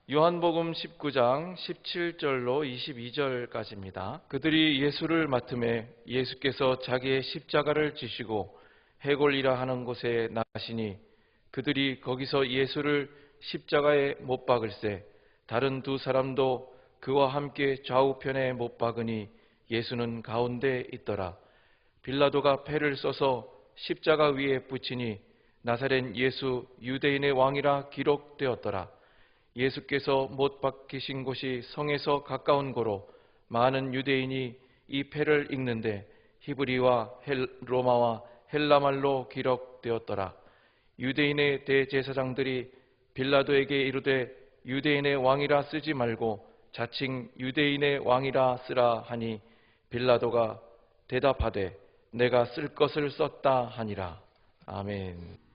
요한복음 19장 17절로 22절까지입니다. 그들이 예수를 맡음에 예수께서 자기의 십자가를 지시고 해골이라 하는 곳에 나시니 그들이 거기서 예수를 십자가에 못 박을새 다른 두 사람도 그와 함께 좌우편에 못 박으니 예수는 가운데 있더라. 빌라도가 패를 써서 십자가 위에 붙이니 나사렛 예수 유대인의 왕이라 기록되었더라. 예수께서 못 박히신 곳이 성에서 가까운 고로 많은 유대인이 이 패를 읽는데 히브리와 로마와 헬라말로 기록되었더라. 유대인의 대제사장들이 빌라도에게 이르되 유대인의 왕이라 쓰지 말고 자칭 유대인의 왕이라 쓰라 하니 빌라도가 대답하되 내가 쓸 것을 썼다 하니라. 아멘.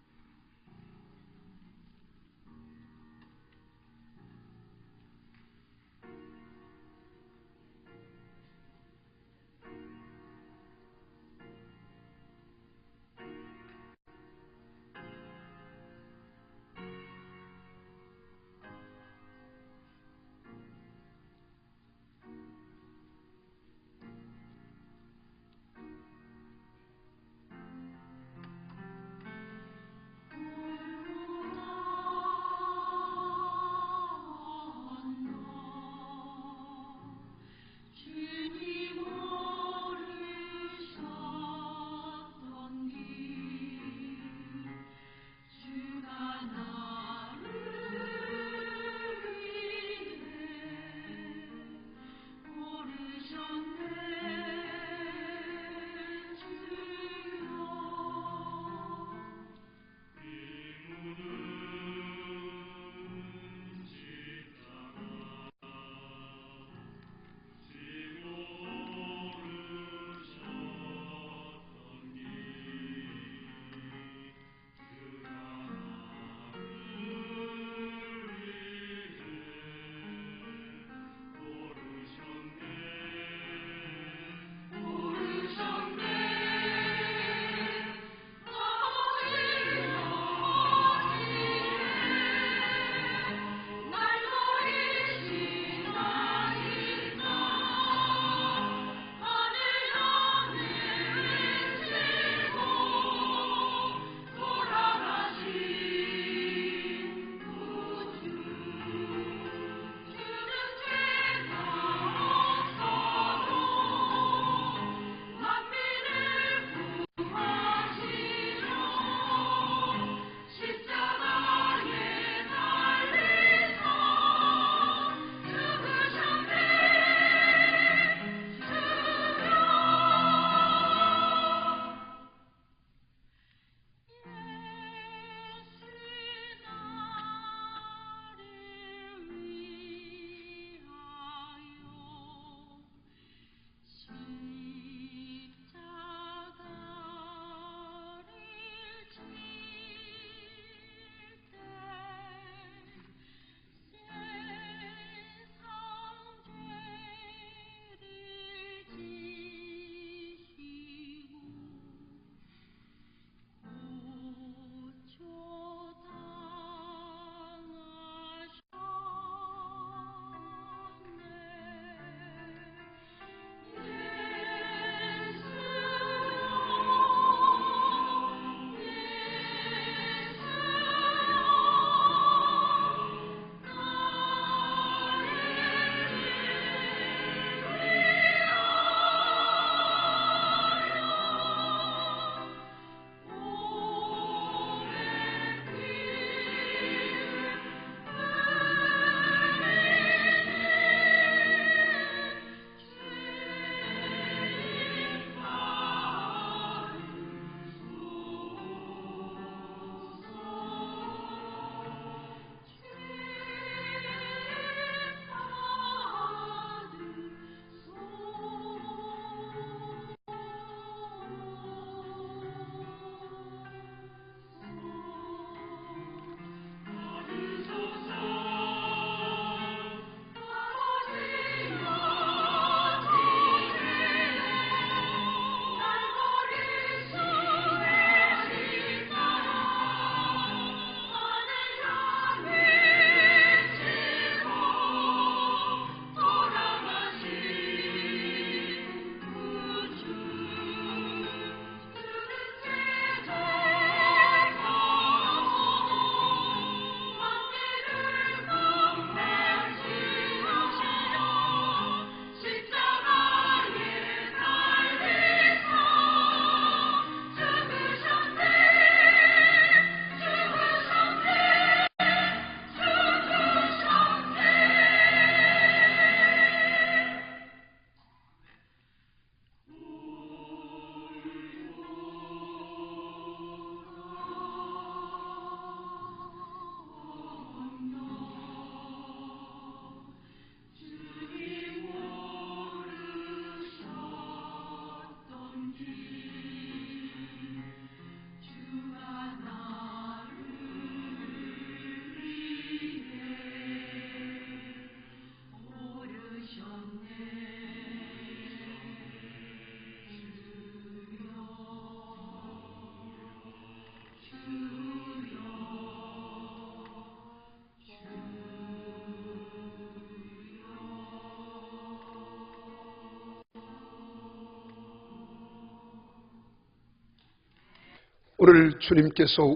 오늘 주님께서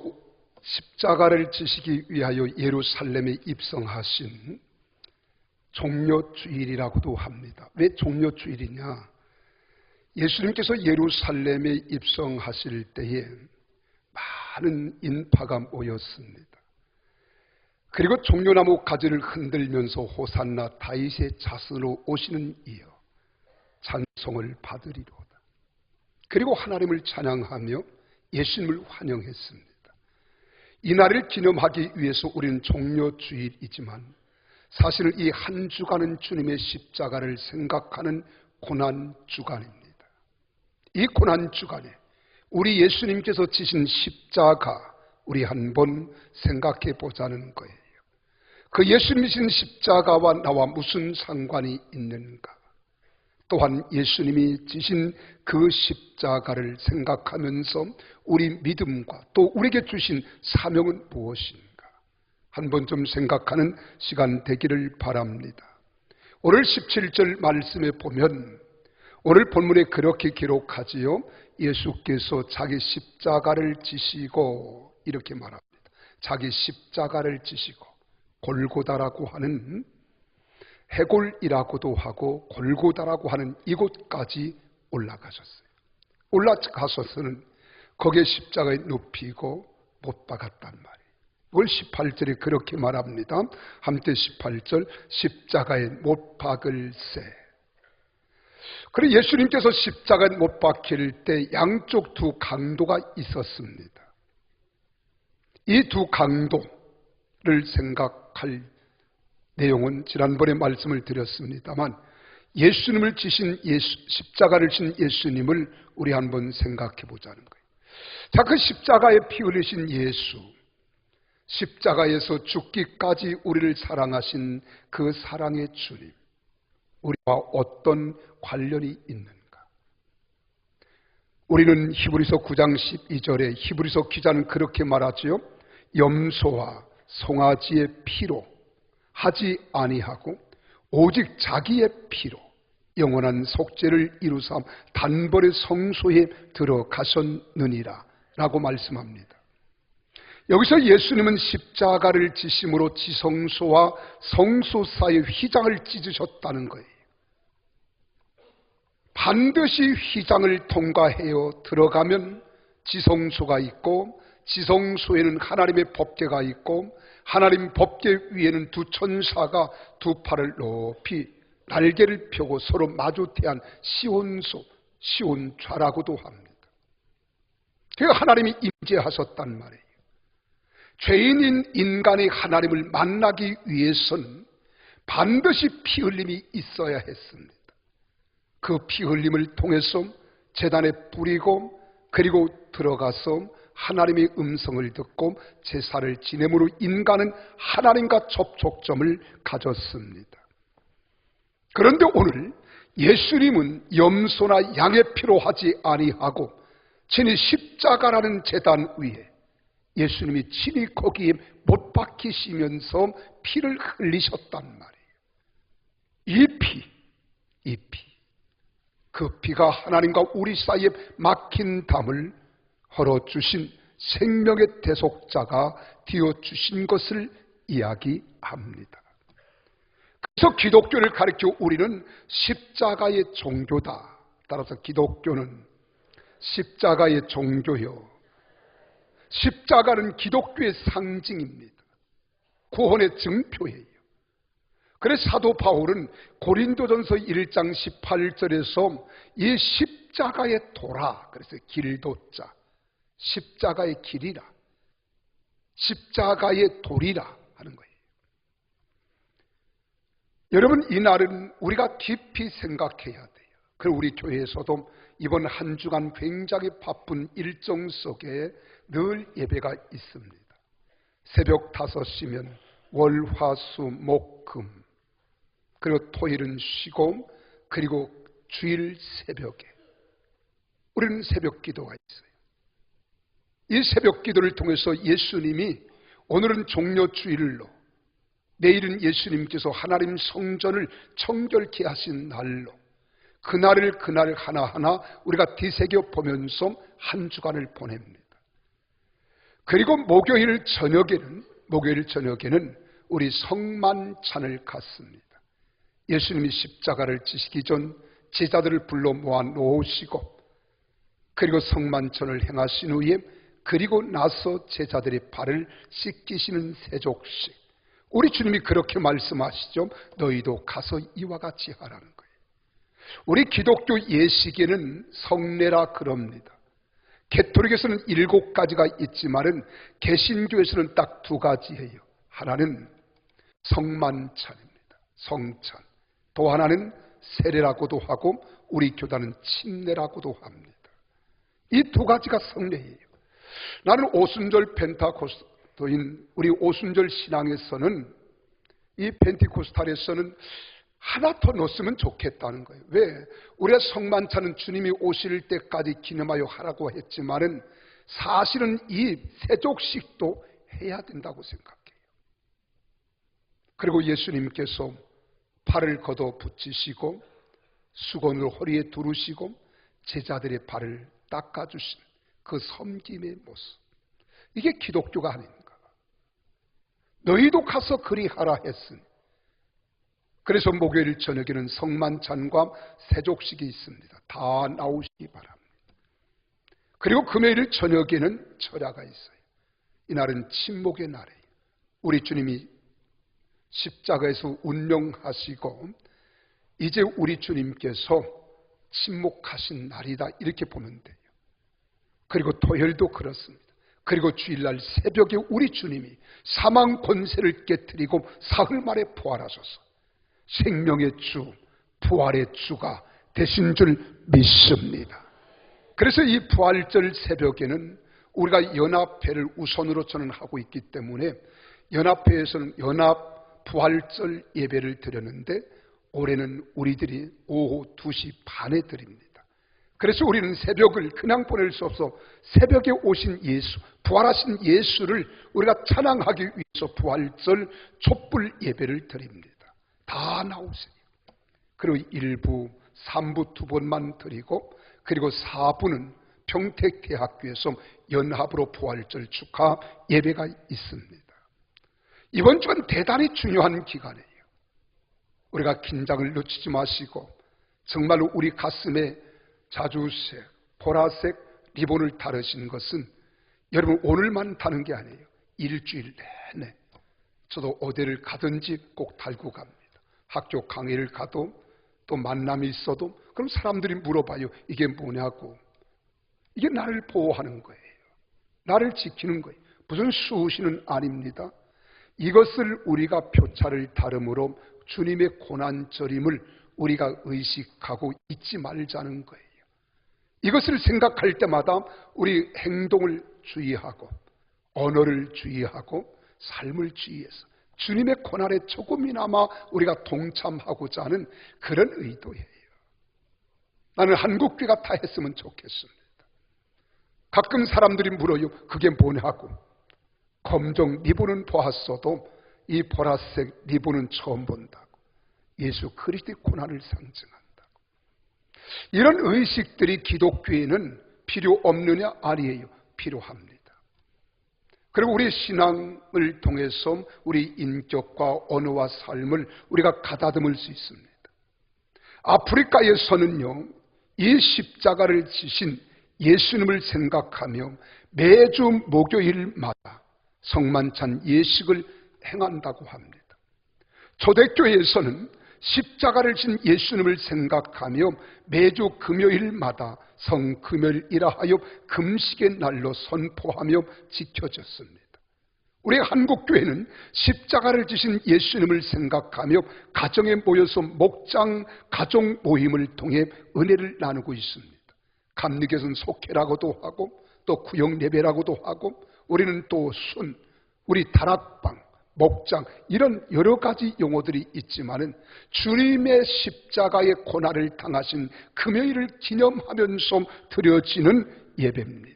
십자가를 지시기 위하여 예루살렘에 입성하신 종려주일이라고도 합니다. 왜 종려주일이냐? 예수님께서 예루살렘에 입성하실 때에 많은 인파가 모였습니다. 그리고 종려나무 가지를 흔들면서 호산나 다윗의 자손으로 오시는 이여 찬송을 받으리로다. 그리고 하나님을 찬양하며 예수님을 환영했습니다. 이 날을 기념하기 위해서 우리는 종려주일이지만 사실은 이 한 주간은 주님의 십자가를 생각하는 고난주간입니다. 이 고난주간에 우리 예수님께서 지신 십자가 우리 한번 생각해 보자는 거예요. 그 예수님이 지신 십자가와 나와 무슨 상관이 있는가? 또한 예수님이 지신 그 십자가를 생각하면서 우리 믿음과 또 우리에게 주신 사명은 무엇인가? 한번 좀 생각하는 시간 되기를 바랍니다. 오늘 17절 말씀에 보면 오늘 본문에 그렇게 기록하지요. 예수께서 자기 십자가를 지시고 이렇게 말합니다. 자기 십자가를 지시고 골고다라고 하는 해골이라고도 하고 골고다라고 하는 이곳까지 올라가셨어요. 올라가셔서는 거기에 십자가에 눕히고 못 박았단 말이에요. 이걸 18절에 그렇게 말합니다. 함께 18절 십자가에 못 박을세. 그리고 예수님께서 십자가에 못 박힐 때 양쪽 두 강도가 있었습니다. 이 두 강도를 생각할 내용은 지난번에 말씀을 드렸습니다만 예수님을 지신 십자가를 진 예수님을 우리 한번 생각해 보자는 거예요. 자, 그 십자가에 피 흘리신 예수, 십자가에서 죽기까지 우리를 사랑하신 그 사랑의 주님, 우리와 어떤 관련이 있는가? 우리는 히브리서 9장 12절에 히브리서 기자는 그렇게 말하지요. 염소와 송아지의 피로 하지 아니하고 오직 자기의 피로 영원한 속죄를 이루사 단번에 성소에 들어가셨느니라 라고 말씀합니다. 여기서 예수님은 십자가를 지심으로 지성소와 성소 사이의 휘장을 찢으셨다는 거예요. 반드시 휘장을 통과해요 들어가면 지성소가 있고 지성소에는 하나님의 법궤가 있고 하나님 법궤 위에는 두 천사가 두 팔을 높이 날개를 펴고 서로 마주대한 시온소, 시온좌라고도 합니다. 그 하나님이 임재하셨단 말이에요. 죄인인 인간이 하나님을 만나기 위해서는 반드시 피 흘림이 있어야 했습니다. 그 피 흘림을 통해서 제단에 뿌리고 그리고 들어가서 하나님의 음성을 듣고 제사를 지냄으로 인간은 하나님과 접촉점을 가졌습니다. 그런데 오늘 예수님은 염소나 양의 피로 하지 아니하고 친히 십자가라는 제단 위에 예수님이 친히 거기에 못 박히시면서 피를 흘리셨단 말이에요. 이 피, 그 피가 하나님과 우리 사이에 막힌 담을 헐어주신 생명의 대속자가 되어주신 것을 이야기합니다. 그래서 기독교를 가리켜 우리는 십자가의 종교다. 따라서 기독교는 십자가의 종교요. 십자가는 기독교의 상징입니다. 구원의 증표예요. 그래서 사도 바울은 고린도전서 1장 18절에서 이 십자가의 도라, 그래서 길도자, 십자가의 길이라, 십자가의 돌이라 하는 거예요. 여러분, 이 날은 우리가 깊이 생각해야 돼요. 그리고 우리 교회에서도 이번 한 주간 굉장히 바쁜 일정 속에 늘 예배가 있습니다. 새벽 5시면 월, 화, 수, 목, 금, 그리고 토일은 쉬고 그리고 주일 새벽에 우리는 새벽 기도가 있어요. 이 새벽 기도를 통해서 예수님이 오늘은 종려주일로, 내일은 예수님께서 하나님 성전을 청결케 하신 날로, 그날 하나하나 우리가 뒤새겨 보면서 한 주간을 보냅니다. 그리고 목요일 저녁에는 우리 성만찬을 갖습니다. 예수님이 십자가를 지시기 전 제자들을 불러 모아 놓으시고 그리고 성만찬을 행하신 후에 그리고 나서 제자들의 발을 씻기시는 세족식. 우리 주님이 그렇게 말씀하시죠. 너희도 가서 이와 같이 하라는 거예요. 우리 기독교 예식에는 성례라 그럽니다. 개토릭에서는 7가지가 있지만은 개신교에서는 딱 2가지예요. 하나는 성만찬입니다. 성찬. 또 하나는 세례라고도 하고 우리 교단은 침례라고도 합니다. 이 2가지가 성례예요. 나는 오순절 펜타코스토인 우리 오순절 신앙에서는 이 펜티코스탈에서는 하나 더 넣었으면 좋겠다는 거예요. 왜? 우리가 성만찬은 주님이 오실 때까지 기념하여 하라고 했지만은 사실은 이 세족식도 해야 된다고 생각해요. 그리고 예수님께서 발을 걷어 붙이시고 수건을 허리에 두르시고 제자들의 발을 닦아주신 그 섬김의 모습. 이게 기독교가 아닌가. 너희도 가서 그리하라 했으니. 그래서 목요일 저녁에는 성만찬과 세족식이 있습니다. 다 나오시기 바랍니다. 그리고 금요일 저녁에는 철야가 있어요. 이날은 침묵의 날이에요. 우리 주님이 십자가에서 운명하시고 이제 우리 주님께서 침묵하신 날이다 이렇게 보면 돼요. 그리고 토요일도 그렇습니다. 그리고 주일날 새벽에 우리 주님이 사망 권세를 깨뜨리고 사흘 만에 부활하셔서 생명의 주, 부활의 주가 되신 줄 믿습니다. 그래서 이 부활절 새벽에는 우리가 연합회를 우선으로 저는 하고 있기 때문에 연합회에서는 연합 부활절 예배를 드렸는데 올해는 우리들이 오후 2시 반에 드립니다. 그래서 우리는 새벽을 그냥 보낼 수 없어 새벽에 오신 예수, 부활하신 예수를 우리가 찬양하기 위해서 부활절 촛불 예배를 드립니다. 다 나오세요. 그리고 1부, 3부 2번만 드리고 그리고 4부는 평택대학교에서 연합으로 부활절 축하 예배가 있습니다. 이번 주는 대단히 중요한 기간이에요. 우리가 긴장을 놓치지 마시고 정말로 우리 가슴에 자주색, 보라색 리본을 다르신 것은 여러분 오늘만 다는 게 아니에요. 일주일 내내 저도 어디를 가든지 꼭 달고 갑니다. 학교 강의를 가도 또 만남이 있어도 그럼 사람들이 물어봐요. 이게 뭐냐고. 이게 나를 보호하는 거예요. 나를 지키는 거예요. 무슨 수시는 아닙니다. 이것을 우리가 표차를 다름으로 주님의 고난절임을 우리가 의식하고 잊지 말자는 거예요. 이것을 생각할 때마다 우리 행동을 주의하고 언어를 주의하고 삶을 주의해서 주님의 고난에 조금이나마 우리가 동참하고자 하는 그런 의도예요. 나는 한국교회가 다 했으면 좋겠습니다. 가끔 사람들이 물어요. 그게 뭐냐고. 검정 리본은 보았어도 이 보라색 리본은 처음 본다고. 예수 그리스도의 고난을 상징한다고. 이런 의식들이 기독교에는 필요 없느냐? 아니에요. 필요합니다. 그리고 우리 신앙을 통해서 우리 인격과 언어와 삶을 우리가 가다듬을 수 있습니다. 아프리카에서는요, 이 십자가를 지신 예수님을 생각하며 매주 목요일마다 성만찬 예식을 행한다고 합니다. 초대교회에서는 십자가를 진 예수님을 생각하며 매주 금요일마다 성금요일이라 하여 금식의 날로 선포하며 지켜졌습니다. 우리 한국교회는 십자가를 지신 예수님을 생각하며 가정에 모여서 목장 가족 모임을 통해 은혜를 나누고 있습니다. 감리교에서는 속회라고도 하고 또 구역 예배라고도 하고 우리는 또 순, 우리 다락방, 목장 이런 여러 가지 용어들이 있지만은 주님의 십자가의 고난을 당하신 금요일을 기념하면서 드려지는 예배입니다.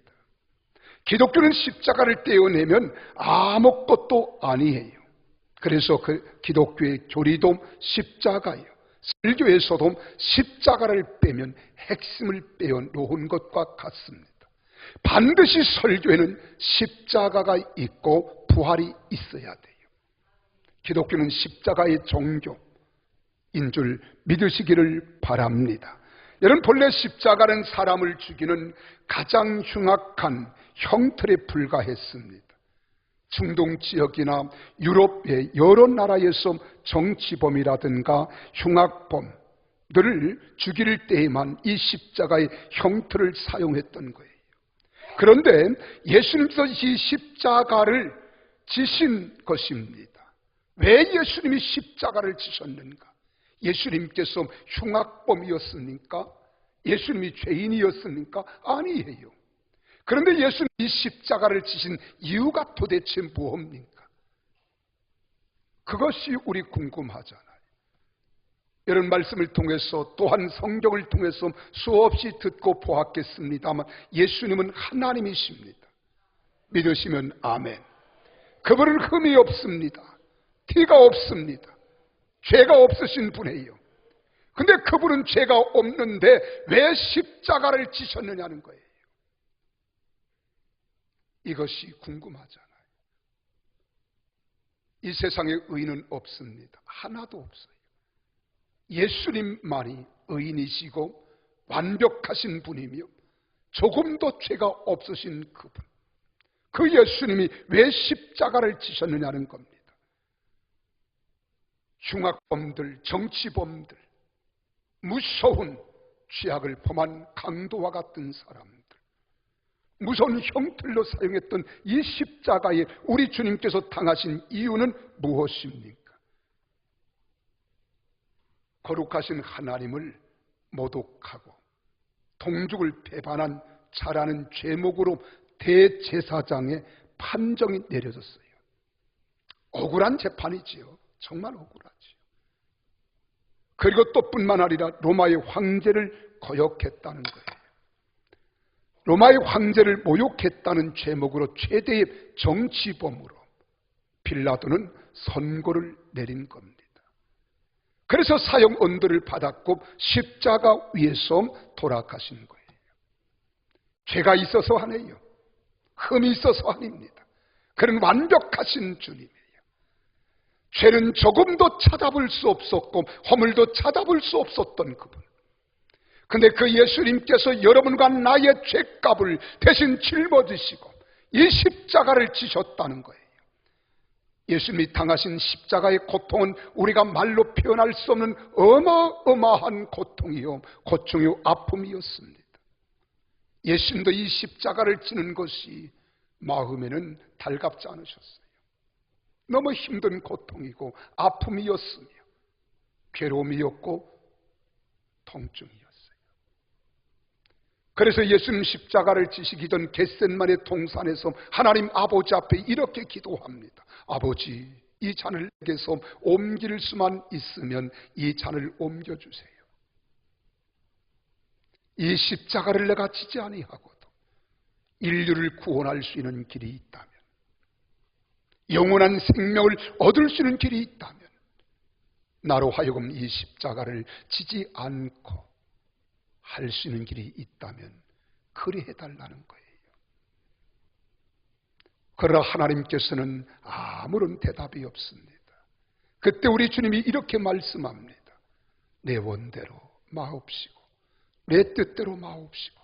기독교는 십자가를 떼어내면 아무것도 아니에요. 그래서 그 기독교의 교리도 십자가예요. 설교에서도 십자가를 빼면 핵심을 빼어 놓은 것과 같습니다. 반드시 설교에는 십자가가 있고 부활이 있어야 돼요. 기독교는 십자가의 종교인 줄 믿으시기를 바랍니다. 여러분, 본래 십자가는 사람을 죽이는 가장 흉악한 형틀에 불과했습니다. 중동 지역이나 유럽의 여러 나라에서 정치범이라든가 흉악범들을 죽일 때에만 이 십자가의 형틀을 사용했던 거예요. 그런데 예수님께서 이 십자가를 지신 것입니다. 왜 예수님이 십자가를 지셨는가? 예수님께서 흉악범이었습니까? 예수님이 죄인이었습니까? 아니에요. 그런데 예수님이 이 십자가를 지신 이유가 도대체 무엇입니까? 그것이 우리 궁금하잖아요. 이런 말씀을 통해서 또한 성경을 통해서 수없이 듣고 보았겠습니다만 예수님은 하나님이십니다. 믿으시면 아멘. 그분은 흠이 없습니다. 티가 없습니다. 죄가 없으신 분이에요. 근데 그분은 죄가 없는데 왜 십자가를 지셨느냐는 거예요. 이것이 궁금하잖아요. 이 세상에 의인은 없습니다. 하나도 없어요. 예수님만이 의인이시고 완벽하신 분이며 조금도 죄가 없으신 그분, 그 예수님이 왜 십자가를 지셨느냐는 겁니다. 흉악범들, 정치범들, 무서운 죄악을 범한 강도와 같은 사람들, 무서운 형틀로 사용했던 이 십자가에 우리 주님께서 당하신 이유는 무엇입니까? 거룩하신 하나님을 모독하고 동족을 배반한 자라는 죄목으로 대제사장의 판정이 내려졌어요. 억울한 재판이지요. 정말 억울하지요. 그리고 또 뿐만 아니라 로마의 황제를 거역했다는 거예요. 로마의 황제를 모욕했다는 죄목으로 최대의 정치범으로 빌라도는 선고를 내린 겁니다. 그래서 사형 언도를 받았고 십자가 위에서 돌아가신 거예요. 죄가 있어서 아니에요. 흠이 있어서 아닙니다. 그는 완벽하신 주님이에요. 죄는 조금도 찾아볼 수 없었고 허물도 찾아볼 수 없었던 그분. 근데 그 예수님께서 여러분과 나의 죄값을 대신 짊어지시고 이 십자가를 지셨다는 거예요. 예수님이 당하신 십자가의 고통은 우리가 말로 표현할 수 없는 어마어마한 고통이요, 고충이요, 아픔이었습니다. 예수님도 이 십자가를 지는 것이 마음에는 달갑지 않으셨어요. 너무 힘든 고통이고 아픔이었으며 괴로움이었고 통증이었어요. 그래서 예수님 십자가를 지시기 전 겟셋마네 동산에서 하나님 아버지 앞에 이렇게 기도합니다. 아버지, 이 잔을 내게서 옮길 수만 있으면 이 잔을 옮겨주세요. 이 십자가를 내가 지지 아니하고도 인류를 구원할 수 있는 길이 있다면, 영원한 생명을 얻을 수 있는 길이 있다면 나로 하여금 이 십자가를 지지 않고 할 수 있는 길이 있다면 그리 해달라는 거예요. 그러나 하나님께서는 아무런 대답이 없습니다. 그때 우리 주님이 이렇게 말씀합니다. 내 원대로 마옵시고 내 뜻대로 마옵시고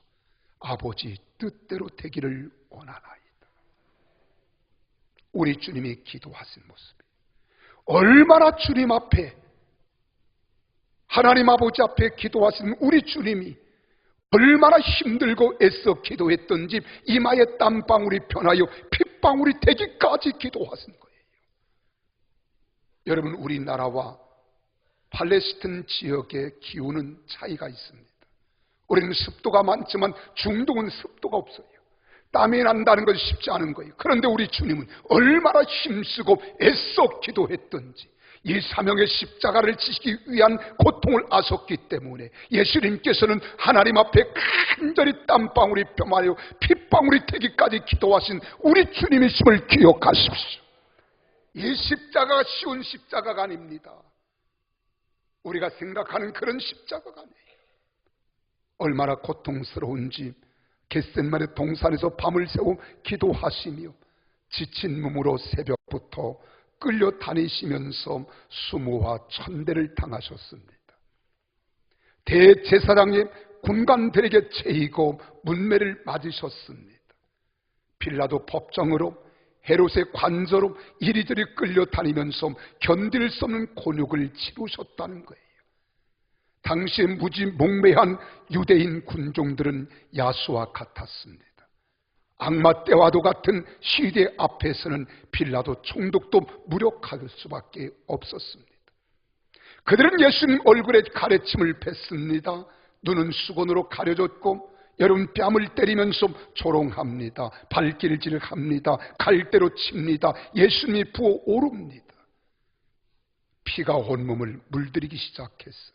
아버지 뜻대로 되기를 원하나이다. 우리 주님이 기도하신 모습이 얼마나 주님 앞에, 하나님 아버지 앞에 기도하신 우리 주님이 얼마나 힘들고 애써 기도했던지 이마에 땀방울이 변하여 핏방울이 되기까지 기도하신 거예요. 여러분, 우리나라와 팔레스타인 지역의 기후는 차이가 있습니다. 우리는 습도가 많지만 중동은 습도가 없어요. 땀이 난다는 것이 쉽지 않은 거예요. 그런데 우리 주님은 얼마나 힘쓰고 애써 기도했던지 이 사명의 십자가를 지시기 위한 고통을 아셨기 때문에 예수님께서는 하나님 앞에 간절히 땀방울이 펴마려 핏방울이 되기까지 기도하신 우리 주님이심을 기억하십시오. 이 십자가가 쉬운 십자가가 아닙니다. 우리가 생각하는 그런 십자가가 아니에요. 얼마나 고통스러운지 겟셋마네 동산에서 밤을 새워 기도하시며 지친 몸으로 새벽부터 끌려다니시면서 수모와 천대를 당하셨습니다. 대제사장의 군관들에게 채이고 문매를 맞으셨습니다. 빌라도 법정으로 헤롯의 관저로 이리저리 끌려다니면서 견딜 수 없는 곤욕을 치르셨다는 거예요. 당시에 무지몽매한 유대인 군종들은 야수와 같았습니다. 악마 때와도 같은 시대 앞에서는 빌라도 총독도 무력할 수밖에 없었습니다. 그들은 예수님 얼굴에 가래침을 뱉습니다. 눈은 수건으로 가려졌고 여러분 뺨을 때리면서 조롱합니다. 발길질합니다. 갈대로 칩니다. 예수님이 부어오릅니다. 피가 온몸을 물들이기 시작했어요.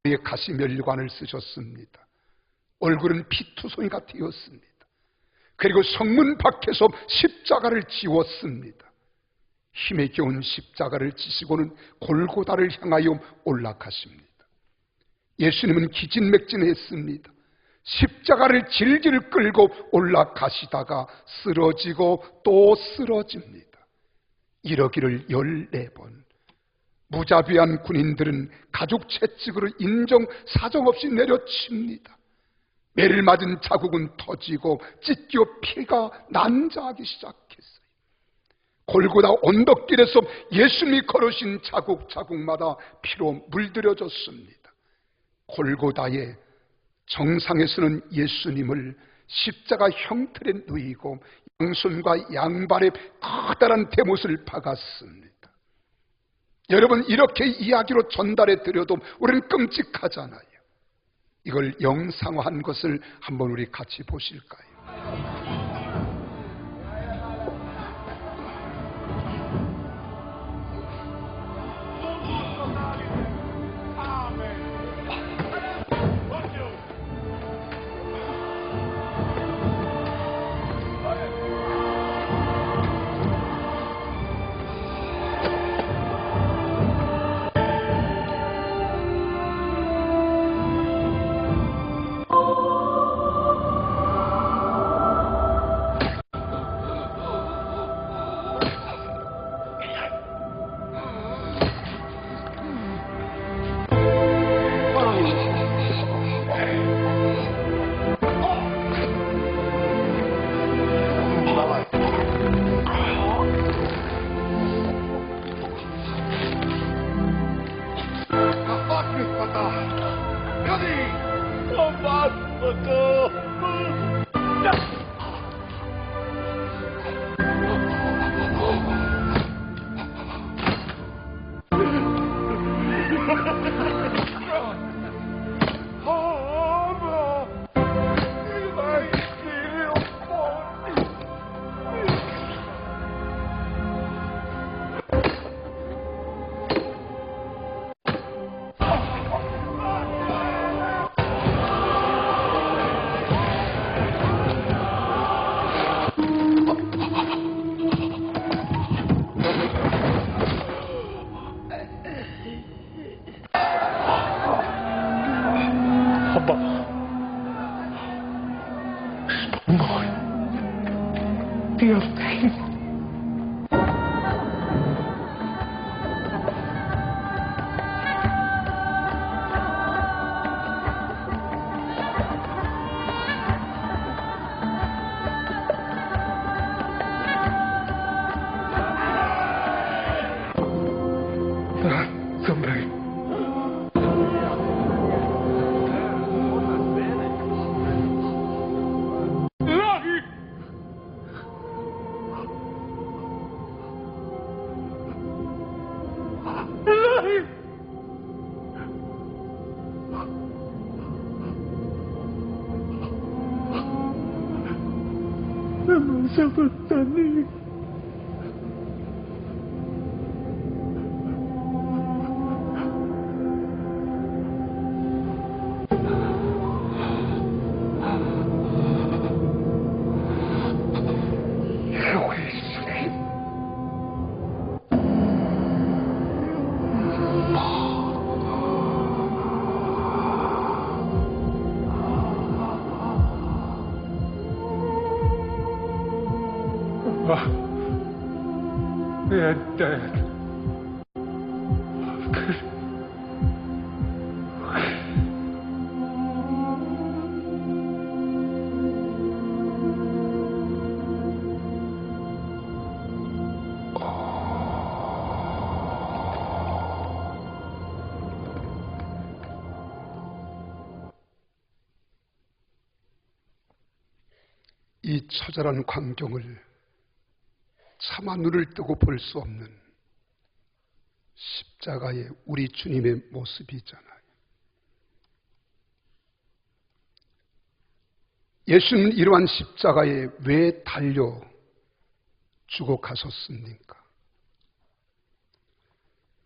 머리에 가시면류관을 쓰셨습니다. 얼굴은 피투성이가 되었습니다. 그리고 성문 밖에서 십자가를 지웠습니다. 힘에 겨운 십자가를 지시고는 골고다를 향하여 올라가십니다. 예수님은 기진맥진했습니다. 십자가를 질질 끌고 올라가시다가 쓰러지고 또 쓰러집니다. 이러기를 14번. 무자비한 군인들은 가죽 채찍으로 인정 사정없이 내려칩니다. 매를 맞은 자국은 터지고 찢겨 피가 난자하기 시작했어요. 골고다 언덕길에서 예수님이 걸으신 자국자국마다 피로 물들여졌습니다. 골고다의 정상에서는 예수님을 십자가 형틀에 누이고 양손과 양발에 커다란 대못을 박았습니다. 여러분, 이렇게 이야기로 전달해 드려도 우리는 끔찍하잖아요. 이걸 영상화한 것을 한번 우리 같이 보실까요? 잡았다니. Dad. 이 처절한 광경을 차마 눈을 뜨고 볼 수 없는 십자가의 우리 주님의 모습이잖아요. 예수는 이러한 십자가에 왜 달려 죽어 가셨습니까?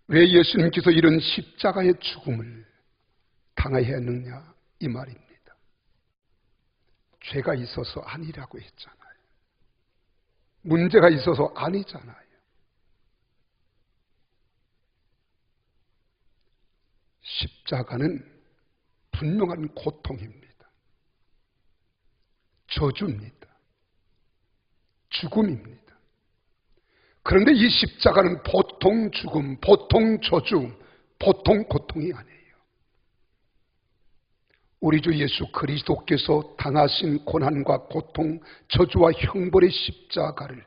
왜 예수님께서 이런 십자가의 죽음을 당해야 했느냐 이 말입니다. 죄가 있어서 아니라고 했잖아요. 문제가 있어서 아니잖아요. 십자가는 분명한 고통입니다. 저주입니다. 죽음입니다. 그런데 이 십자가는 보통 죽음, 보통 저주, 보통 고통이 아니에요. 우리 주 예수 그리스도께서 당하신 고난과 고통, 저주와 형벌의 십자가를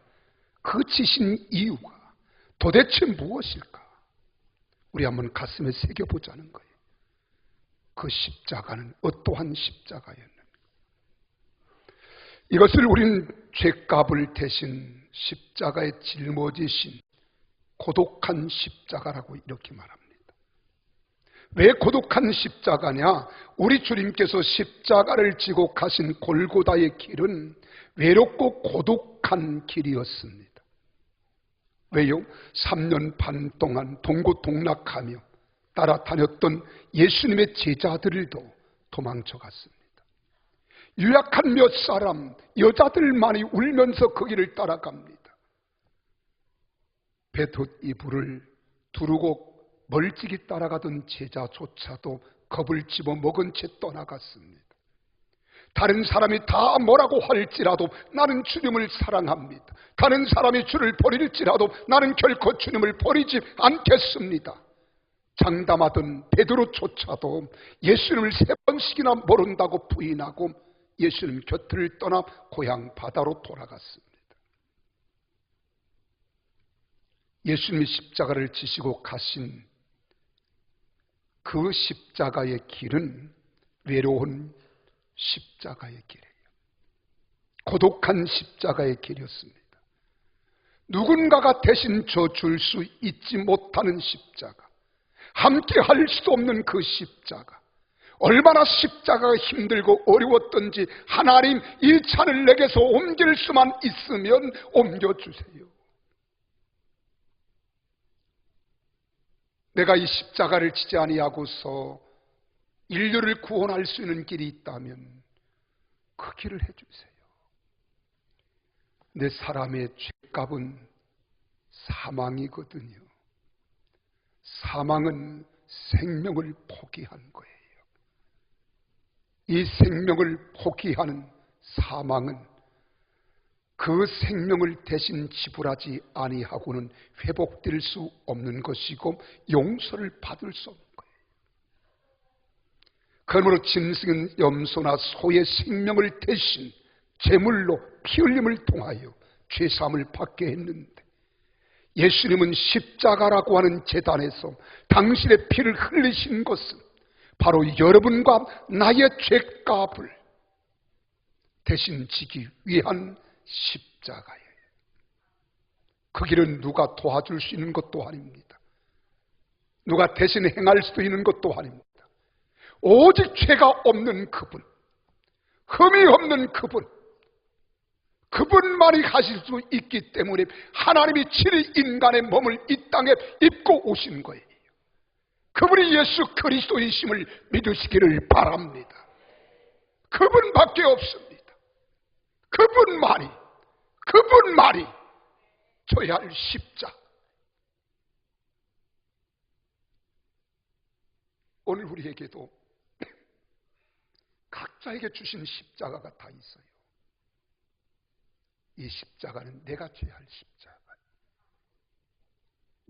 그 지신 이유가 도대체 무엇일까? 우리 한번 가슴에 새겨보자는 거예요. 그 십자가는 어떠한 십자가였는가? 이것을 우리는 죄값을 대신 십자가에 짊어지신 고독한 십자가라고 이렇게 말합니다. 왜 고독한 십자가냐? 우리 주님께서 십자가를 지고 가신 골고다의 길은 외롭고 고독한 길이었습니다. 왜요? 3년 반 동안 동고동락하며 따라다녔던 예수님의 제자들도 도망쳐 갔습니다. 유약한 몇 사람, 여자들만이 울면서 그 길을 따라갑니다. 베톳 이불을 두르고 멀찍이 따라가던 제자조차도 겁을 집어먹은 채 떠나갔습니다. 다른 사람이 다 뭐라고 할지라도 나는 주님을 사랑합니다. 다른 사람이 주를 버릴지라도 나는 결코 주님을 버리지 않겠습니다. 장담하던 베드로조차도 예수님을 3번씩이나 모른다고 부인하고 예수님 곁을 떠나 고향 바다로 돌아갔습니다. 예수님이 십자가를 지시고 가신 그 십자가의 길은 외로운 십자가의 길이에요. 고독한 십자가의 길이었습니다. 누군가가 대신 져줄 수 있지 못하는 십자가, 함께 할 수 없는 그 십자가, 얼마나 십자가가 힘들고 어려웠던지 하나님 이 잔을 내게서 옮길 수만 있으면 옮겨주세요. 내가 이 십자가를 지지 아니하고서 인류를 구원할 수 있는 길이 있다면 그 길을 해주세요. 내 사람의 죄값은 사망이거든요. 사망은 생명을 포기한 거예요. 이 생명을 포기하는 사망은 그 생명을 대신 지불하지 아니하고는 회복될 수 없는 것이고 용서를 받을 수 없는 거예요. 그러므로 짐승은 염소나 소의 생명을 대신 제물로 피 흘림을 통하여 죄사함을 받게 했는데 예수님은 십자가라고 하는 제단에서 당신의 피를 흘리신 것은 바로 여러분과 나의 죄값을 대신 지기 위한 십자가예요. 그 길은 누가 도와줄 수 있는 것도 아닙니다. 누가 대신 행할 수도 있는 것도 아닙니다. 오직 죄가 없는 그분, 흠이 없는 그분, 그분만이 하실 수 있기 때문에 하나님이 친히 인간의 몸을 이 땅에 입고 오신 거예요. 그분이 예수 그리스도이심을 믿으시기를 바랍니다. 그분밖에 없습니다. 그분만이 져야 할 십자가. 오늘 우리에게도 각자에게 주신 십자가가 다 있어요. 이 십자가는 내가 져야 할 십자가.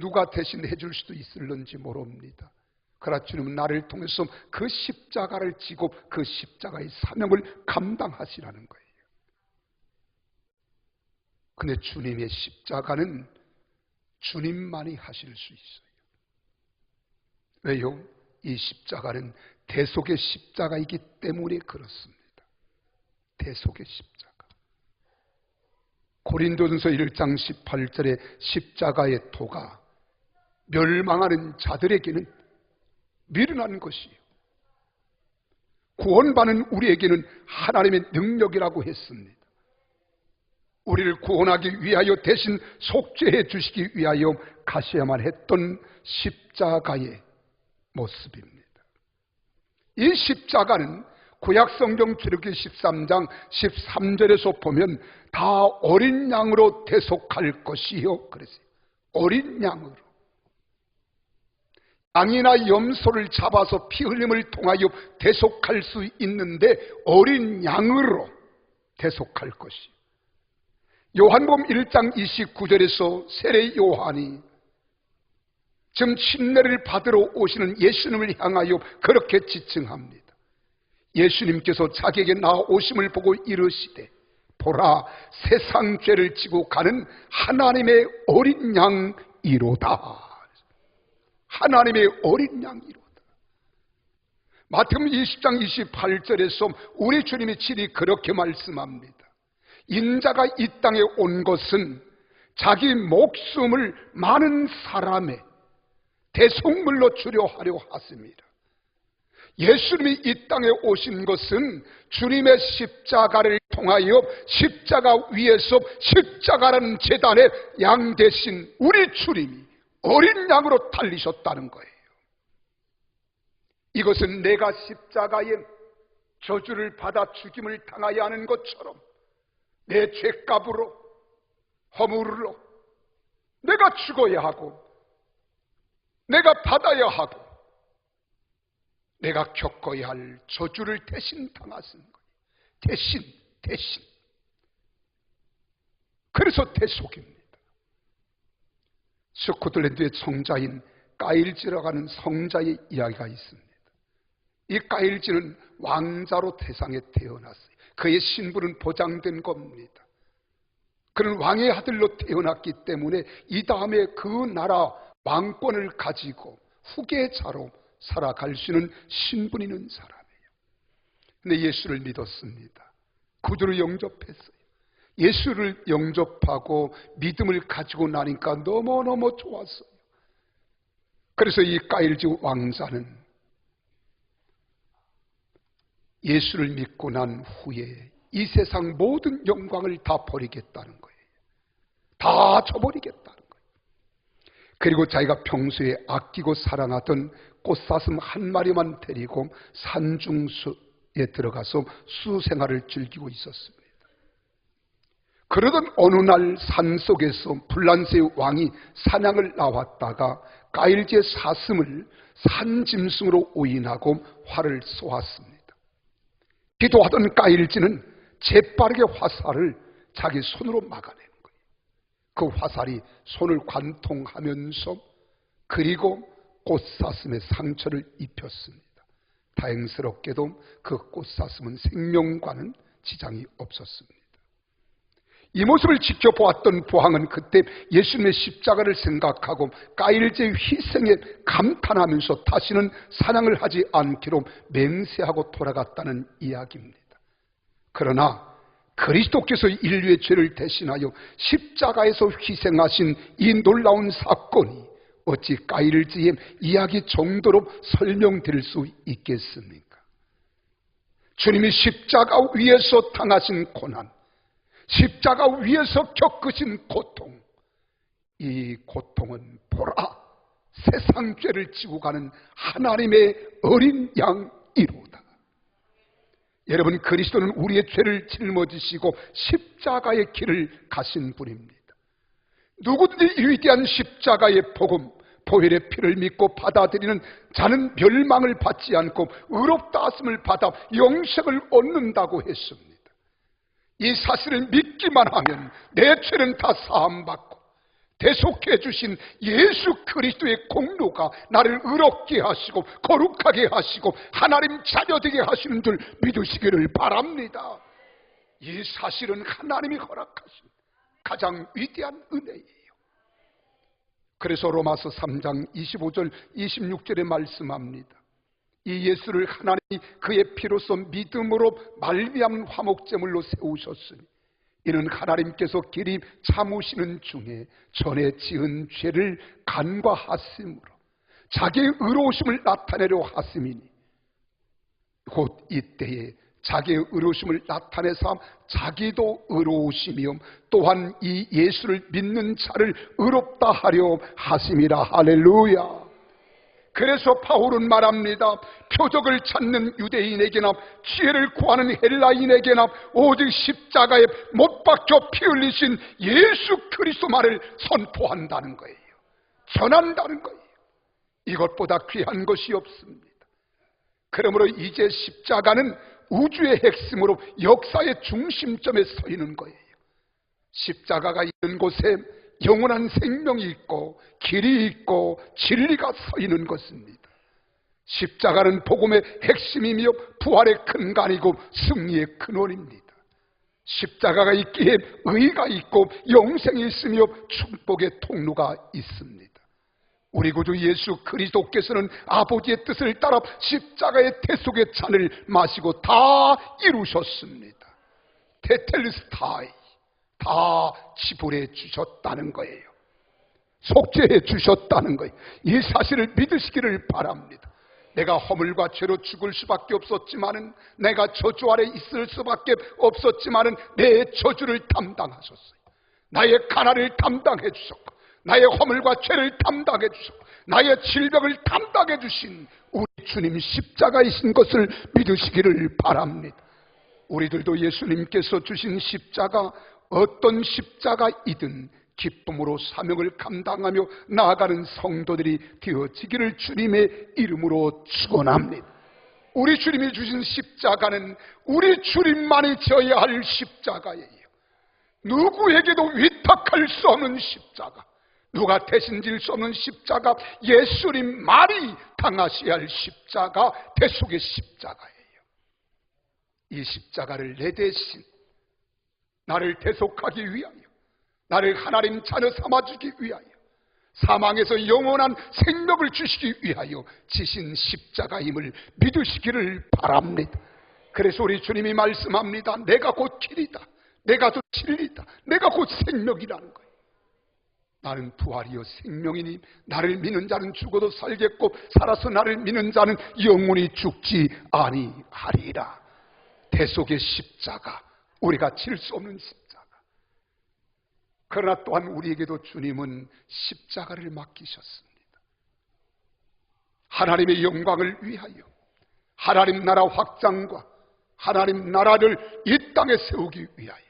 누가 대신 해줄 수도 있을런지 모릅니다. 그러나 주님은 나를 통해서 그 십자가를 지고 그 십자가의 사명을 감당하시라는 거예요. 근데 주님의 십자가는 주님만이 하실 수 있어요. 왜요? 이 십자가는 대속의 십자가이기 때문에 그렇습니다. 대속의 십자가. 고린도전서 1장 18절에 십자가의 도가 멸망하는 자들에게는 미련한 것이요, 구원받는 우리에게는 하나님의 능력이라고 했습니다. 우리를 구원하기 위하여 대신 속죄해 주시기 위하여 가셔야만 했던 십자가의 모습입니다. 이 십자가는 구약성경 출애굽기 13장 13절에서 보면 다 어린 양으로 대속할 것이요 그랬어요. 어린 양으로. 양이나 염소를 잡아서 피 흘림을 통하여 대속할 수 있는데 어린 양으로 대속할 것이요. 요한복음 1장 29절에서 세례 요한이 지금 침례를 받으러 오시는 예수님을 향하여 그렇게 지칭합니다. 예수님께서 자기에게 나오심을 보고 이르시되 보라, 세상 죄를 지고 가는 하나님의 어린 양이로다. 하나님의 어린 양이로다. 마태복음 20장 28절에서 우리 주님이 친히 그렇게 말씀합니다. 인자가 이 땅에 온 것은 자기 목숨을 많은 사람의 대속물로 주려 하려 하십니다. 예수님이 이 땅에 오신 것은 주님의 십자가를 통하여 십자가 위에서 십자가라는 제단에 양 대신 우리 주님이 어린 양으로 달리셨다는 거예요. 이것은 내가 십자가에 저주를 받아 죽임을 당하여 하는 것처럼 내 죄값으로, 허물로 내가 죽어야 하고 내가 받아야 하고 내가 겪어야 할 저주를 대신 당하신 거예요. 대신. 그래서 대속입니다. 스코틀랜드의 성자인 까일지라고 하는 성자의 이야기가 있습니다. 이 까일지는 왕자로 세상에 태어났어요. 그의 신분은 보장된 겁니다. 그는 왕의 아들로 태어났기 때문에 이 다음에 그 나라 왕권을 가지고 후계자로 살아갈 수 있는 신분 있는 사람이에요. 근데 예수를 믿었습니다. 구주를 영접했어요. 예수를 영접하고 믿음을 가지고 나니까 너무너무 좋았어요. 그래서 이 까일지 왕자는 예수를 믿고 난 후에 이 세상 모든 영광을 다 버리겠다는 거예요. 다 줘버리겠다는 거예요. 그리고 자기가 평소에 아끼고 사랑하던 꽃사슴 한 마리만 데리고 산중수에 들어가서 수생활을 즐기고 있었습니다. 그러던 어느 날 산속에서 불란서의 왕이 사냥을 나왔다가 까일지의 사슴을 산짐승으로 오인하고 활을 쏘았습니다. 기도하던 까일지는 재빠르게 화살을 자기 손으로 막아내는 거예요. 그 화살이 손을 관통하면서 그리고 꽃사슴의 상처를 입혔습니다. 다행스럽게도 그 꽃사슴은 생명과는 지장이 없었습니다. 이 모습을 지켜보았던 부왕은 그때 예수님의 십자가를 생각하고 까일지의 희생에 감탄하면서 다시는 사냥을 하지 않기로 맹세하고 돌아갔다는 이야기입니다. 그러나 그리스도께서 인류의 죄를 대신하여 십자가에서 희생하신 이 놀라운 사건이 어찌 까일지의 이야기 정도로 설명드릴 수 있겠습니까? 주님이 십자가 위에서 당하신 고난, 십자가 위에서 겪으신 고통, 이 고통은 보라, 세상 죄를 지고 가는 하나님의 어린 양이로다. 여러분, 그리스도는 우리의 죄를 짊어지시고 십자가의 길을 가신 분입니다. 누구든지 이 위대한 십자가의 복음, 보혈의 피를 믿고 받아들이는 자는 멸망을 받지 않고 의롭다 하심을 받아 영생을 얻는다고 했습니다. 이 사실을 믿기만 하면 내 죄는 다 사함받고 대속해 주신 예수 그리스도의 공로가 나를 의롭게 하시고 거룩하게 하시고 하나님 자녀 되게 하시는 줄 믿으시기를 바랍니다. 이 사실은 하나님이 허락하신 가장 위대한 은혜예요. 그래서 로마서 3장 25절 26절에 말씀합니다. 이 예수를 하나님이 그의 피로써 믿음으로 말미암은 화목제물로 세우셨으니 이는 하나님께서 길이 참으시는 중에 전에 지은 죄를 간과하심으로 자기의 의로우심을 나타내려 하심이니 곧 이때에 자기의 의로우심을 나타내사 자기도 의로우시며 또한 이 예수를 믿는 자를 의롭다 하려 하심이라. 할렐루야. 그래서 바울은 말합니다. 표적을 찾는 유대인에게나 지혜를 구하는 헬라인에게나 오직 십자가에 못 박혀 피 흘리신 예수 그리스도만을 선포한다는 거예요. 전한다는 거예요. 이것보다 귀한 것이 없습니다. 그러므로 이제 십자가는 우주의 핵심으로 역사의 중심점에 서 있는 거예요. 십자가가 있는 곳에 영원한 생명이 있고 길이 있고 진리가 서 있는 것입니다. 십자가는 복음의 핵심이며 부활의 근간이고 승리의 근원입니다. 십자가가 있기에 의가 있고 영생이 있으며 축복의 통로가 있습니다. 우리 구주 예수 그리스도께서는 아버지의 뜻을 따라 십자가의 대속의 잔을 마시고 다 이루셨습니다. 테텔스타이, 다 지불해 주셨다는 거예요. 속죄해 주셨다는 거예요. 이 사실을 믿으시기를 바랍니다. 내가 허물과 죄로 죽을 수밖에 없었지만은, 내가 저주 아래 있을 수밖에 없었지만은 내 저주를 담당하셨어요. 나의 가난을 담당해 주셨고, 나의 허물과 죄를 담당해 주셨고, 나의 질병을 담당해 주신 우리 주님 십자가이신 것을 믿으시기를 바랍니다. 우리들도 예수님께서 주신 십자가, 어떤 십자가이든 기쁨으로 사명을 감당하며 나아가는 성도들이 되어지기를 주님의 이름으로 축원합니다. 우리 주님이 주신 십자가는 우리 주님만이 져야 할 십자가예요. 누구에게도 위탁할 수 없는 십자가, 누가 대신 질 수 없는 십자가, 예수님만이 당하셔야 할 십자가, 대속의 십자가예요. 이 십자가를 내 대신 나를 대속하기 위하여, 나를 하나님 자녀 삼아주기 위하여, 사망에서 영원한 생명을 주시기 위하여 지신 십자가임을 믿으시기를 바랍니다. 그래서 우리 주님이 말씀합니다. 내가 곧 길이다, 내가 곧 진리다, 내가 곧 생명이라는 거예요. 나는 부활이요 생명이니 나를 믿는 자는 죽어도 살겠고 살아서 나를 믿는 자는 영원히 죽지 아니하리라. 대속의 십자가, 우리가 질 수 없는 십자가. 그러나 또한 우리에게도 주님은 십자가를 맡기셨습니다. 하나님의 영광을 위하여, 하나님 나라 확장과 하나님 나라를 이 땅에 세우기 위하여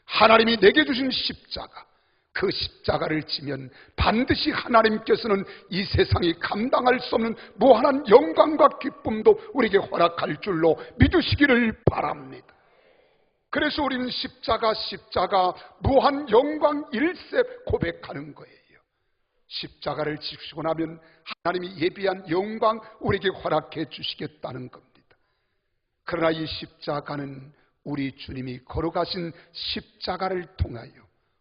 하나님이 내게 주신 십자가, 그 십자가를 지면 반드시 하나님께서는 이 세상이 감당할 수 없는 무한한 영광과 기쁨도 우리에게 허락할 줄로 믿으시기를 바랍니다. 그래서 우리는 십자가 무한 영광 일세 고백하는 거예요. 십자가를 지시고 나면 하나님이 예비한 영광 우리에게 허락해 주시겠다는 겁니다. 그러나 이 십자가는 우리 주님이 걸어가신 십자가를 통하여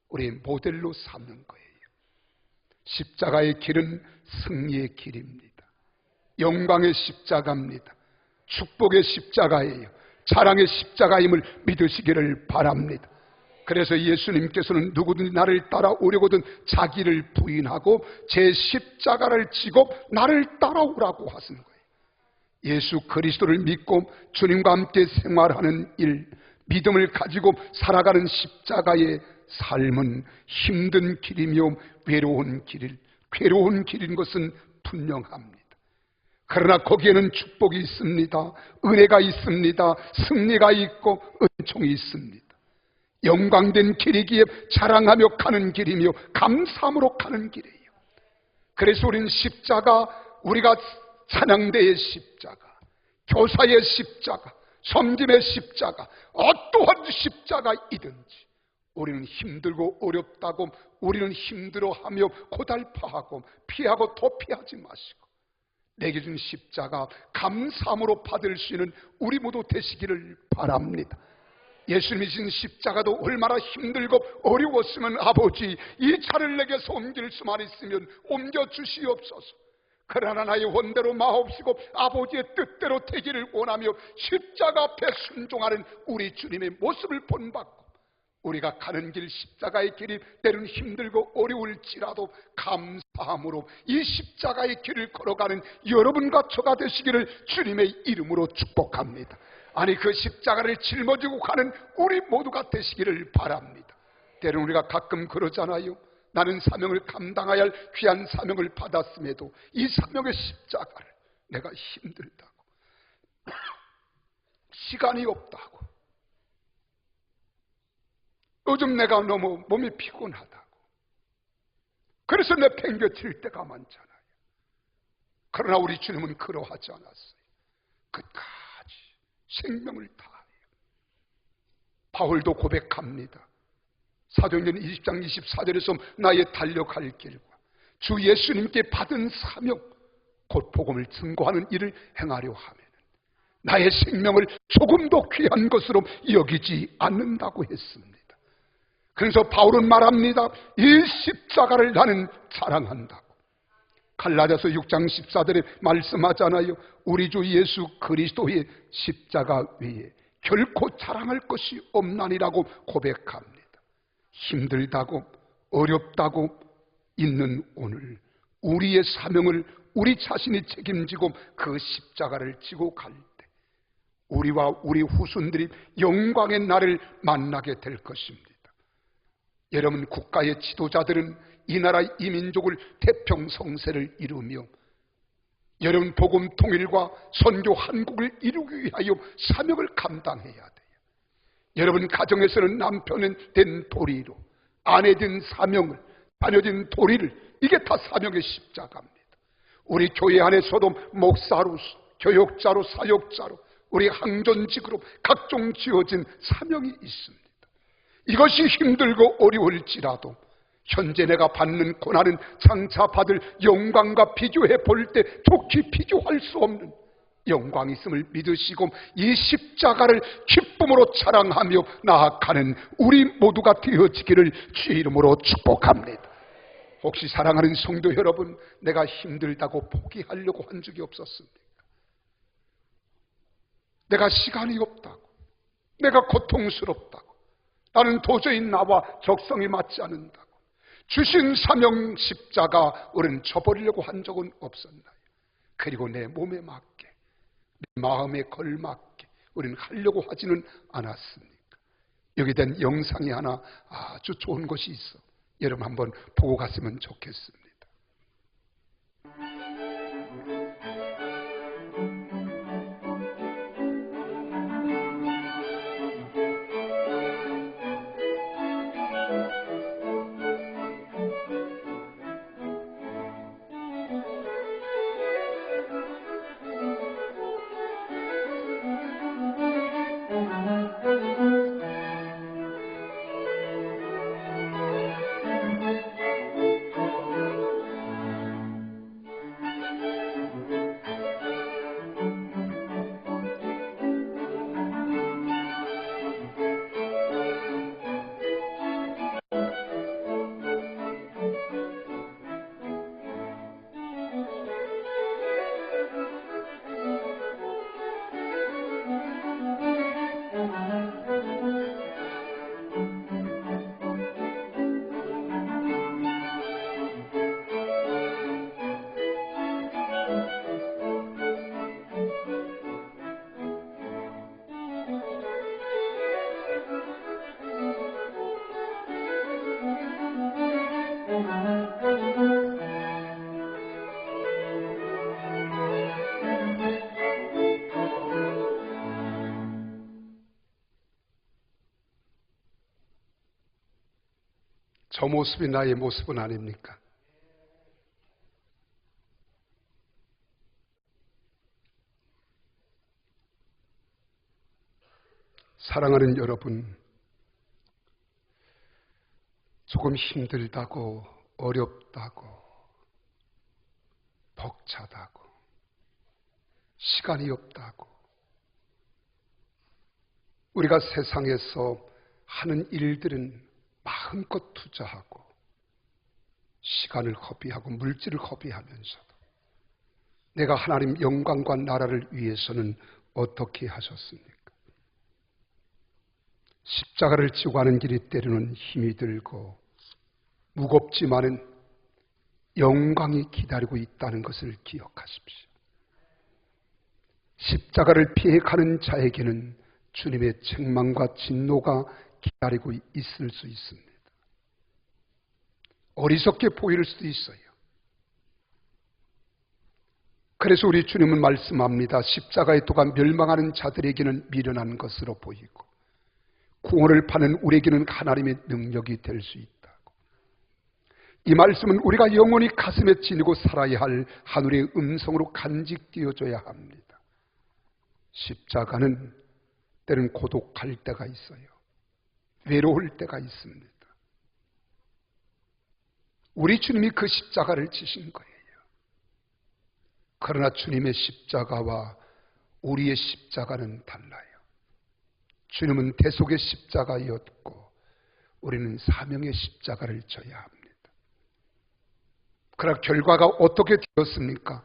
우리의 모델로 삼는 거예요. 십자가의 길은 승리의 길입니다. 영광의 십자가입니다. 축복의 십자가예요. 자랑의 십자가임을 믿으시기를 바랍니다. 그래서 예수님께서는 누구든지 나를 따라오려거든 자기를 부인하고 제 십자가를 지고 나를 따라오라고 하시는 거예요. 예수 그리스도를 믿고 주님과 함께 생활하는 일, 믿음을 가지고 살아가는 십자가의 삶은 힘든 길이며 괴로운 길인 것은 분명합니다. 그러나 거기에는 축복이 있습니다. 은혜가 있습니다. 승리가 있고 은총이 있습니다. 영광된 길이기에 자랑하며 가는 길이며 감사함으로 가는 길이에요. 그래서 우리는 십자가, 우리가 찬양대의 십자가, 교사의 십자가, 섬김의 십자가, 어떠한 십자가이든지 우리는 힘들고 어렵다고, 우리는 힘들어하며 고달파하고 피하고 도피하지 마시고 내게 준 십자가 감사함으로 받을 수 있는 우리 모두 되시기를 바랍니다. 예수님이 진 십자가도 얼마나 힘들고 어려웠으면 아버지, 이 차를 내게서 옮길 수만 있으면 옮겨주시옵소서. 그러나 나의 원대로 마옵시고 아버지의 뜻대로 되기를 원하며 십자가 앞에 순종하는 우리 주님의 모습을 본받고, 우리가 가는 길 십자가의 길이 때론 힘들고 어려울지라도 감사함으로 이 십자가의 길을 걸어가는 여러분과 저가 되시기를 주님의 이름으로 축복합니다. 아니, 그 십자가를 짊어지고 가는 우리 모두가 되시기를 바랍니다. 때론 우리가 가끔 그러잖아요. 나는 사명을 감당해야 할 귀한 사명을 받았음에도 이 사명의 십자가를 내가 힘들다고, 시간이 없다고, 요즘 내가 너무 몸이 피곤하다고, 그래서 내팽개칠 때가 많잖아요. 그러나 우리 주님은 그러하지 않았어요. 끝까지 생명을 다해요. 바울도 고백합니다. 사도행전 20장 24절에서 나의 달려갈 길과 주 예수님께 받은 사명, 곧 복음을 증거하는 일을 행하려 하면 나의 생명을 조금도 귀한 것으로 여기지 않는다고 했습니다. 그래서 바울은 말합니다. 이 십자가를 나는 자랑한다고. 갈라디아서 6장 14절에 말씀하잖아요. 우리 주 예수 그리스도의 십자가 위에 결코 자랑할 것이 없나니라고 고백합니다. 힘들다고 어렵다고 있는 오늘 우리의 사명을 우리 자신이 책임지고 그 십자가를 지고 갈 때 우리와 우리 후손들이 영광의 날을 만나게 될 것입니다. 여러분, 국가의 지도자들은 이 나라 이 민족을 태평성세를 이루며 여러분 복음 통일과 선교 한국을 이루기 위하여 사명을 감당해야 돼요. 여러분 가정에서는 남편은 된 도리로, 아내 된 사명을, 자녀 된 도리를, 이게 다 사명의 십자가입니다. 우리 교회 안에서도 목사로, 교역자로, 사역자로, 우리 항전직으로 각종 지어진 사명이 있습니다. 이것이 힘들고 어려울지라도 현재 내가 받는 고난은 장차 받을 영광과 비교해 볼 때 좋게 비교할 수 없는 영광이 있음을 믿으시고 이 십자가를 기쁨으로 자랑하며 나아가는 우리 모두가 되어지기를 주의 이름으로 축복합니다. 혹시 사랑하는 성도 여러분, 내가 힘들다고 포기하려고 한 적이 없었습니까? 내가 시간이 없다고, 내가 고통스럽다고, 나는 도저히 나와 적성이 맞지 않는다고 주신 사명 십자가를 저버리려고 한 적은 없었나요? 그리고 내 몸에 맞게, 내 마음에 걸맞게 우리는 하려고 하지는 않았습니까? 여기에 대한 영상이 하나 아주 좋은 것이 있어. 여러분 한번 보고 갔으면 좋겠습니다. 저 모습이 나의 모습은 아닙니까? 사랑하는 여러분, 조금 힘들다고, 어렵다고, 벅차다고, 시간이 없다고, 우리가 세상에서 하는 일들은 마음껏 투자하고 시간을 허비하고 물질을 허비하면서도 내가 하나님 영광과 나라를 위해서는 어떻게 하셨습니까? 십자가를 지고 가는 길이 때로는 힘이 들고 무겁지만은 영광이 기다리고 있다는 것을 기억하십시오. 십자가를 피해 가는 자에게는 주님의 책망과 진노가 기다리고 있을 수 있습니다. 어리석게 보일 수도 있어요. 그래서 우리 주님은 말씀합니다. 십자가의 도가 멸망하는 자들에게는 미련한 것으로 보이고 구원을 파는 우리에게는 하나님의 능력이 될 수 있다고. 이 말씀은 우리가 영원히 가슴에 지니고 살아야 할 하늘의 음성으로 간직되어져야 합니다. 십자가는 때는 고독할 때가 있어요. 외로울 때가 있습니다. 우리 주님이 그 십자가를 지신 거예요. 그러나 주님의 십자가와 우리의 십자가는 달라요. 주님은 대속의 십자가였고 우리는 사명의 십자가를 져야 합니다. 그러나 결과가 어떻게 되었습니까?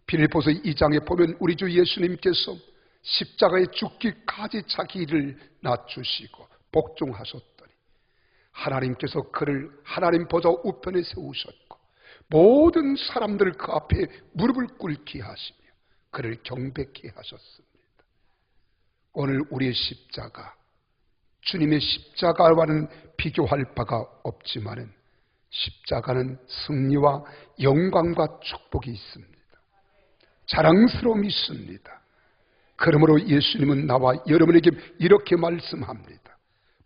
빌립보서 2장에 보면 우리 주 예수님께서 십자가에 죽기까지 자기를 낮추시고 복종하셨더니 하나님께서 그를 하나님 보좌 우편에 세우셨고 모든 사람들 그 앞에 무릎을 꿇게 하시며 그를 경배케 하셨습니다. 오늘 우리의 십자가, 주님의 십자가와는 비교할 바가 없지만은 십자가는 승리와 영광과 축복이 있습니다. 자랑스러움이 있습니다. 그러므로 예수님은 나와 여러분에게 이렇게 말씀합니다.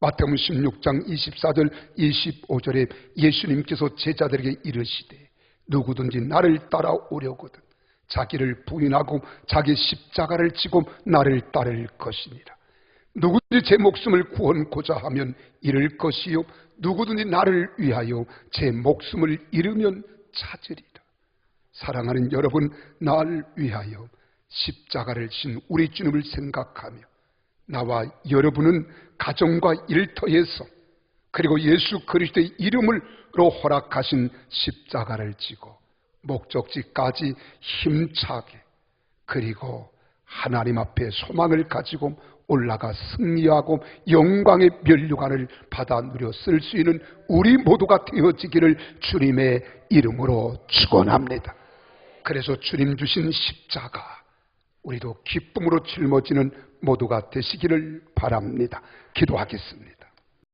마태복음 16장 24절 25절에 예수님께서 제자들에게 이르시되 누구든지 나를 따라오려거든 자기를 부인하고 자기 십자가를 지고 나를 따를 것이니라. 누구든지 제 목숨을 구원고자 하면 잃을 것이요 누구든지 나를 위하여 제 목숨을 잃으면 찾으리라. 사랑하는 여러분, 나를 위하여 십자가를 진 우리 주님을 생각하며 나와 여러분은 가정과 일터에서 그리고 예수 그리스도의 이름으로 허락하신 십자가를 지고 목적지까지 힘차게 그리고 하나님 앞에 소망을 가지고 올라가 승리하고 영광의 면류관을 받아 누려 쓸 수 있는 우리 모두가 되어지기를 주님의 이름으로 축원합니다. 그래서 주님 주신 십자가 우리도 기쁨으로 짊어지는 모두가 되시기를 바랍니다. 기도하겠습니다.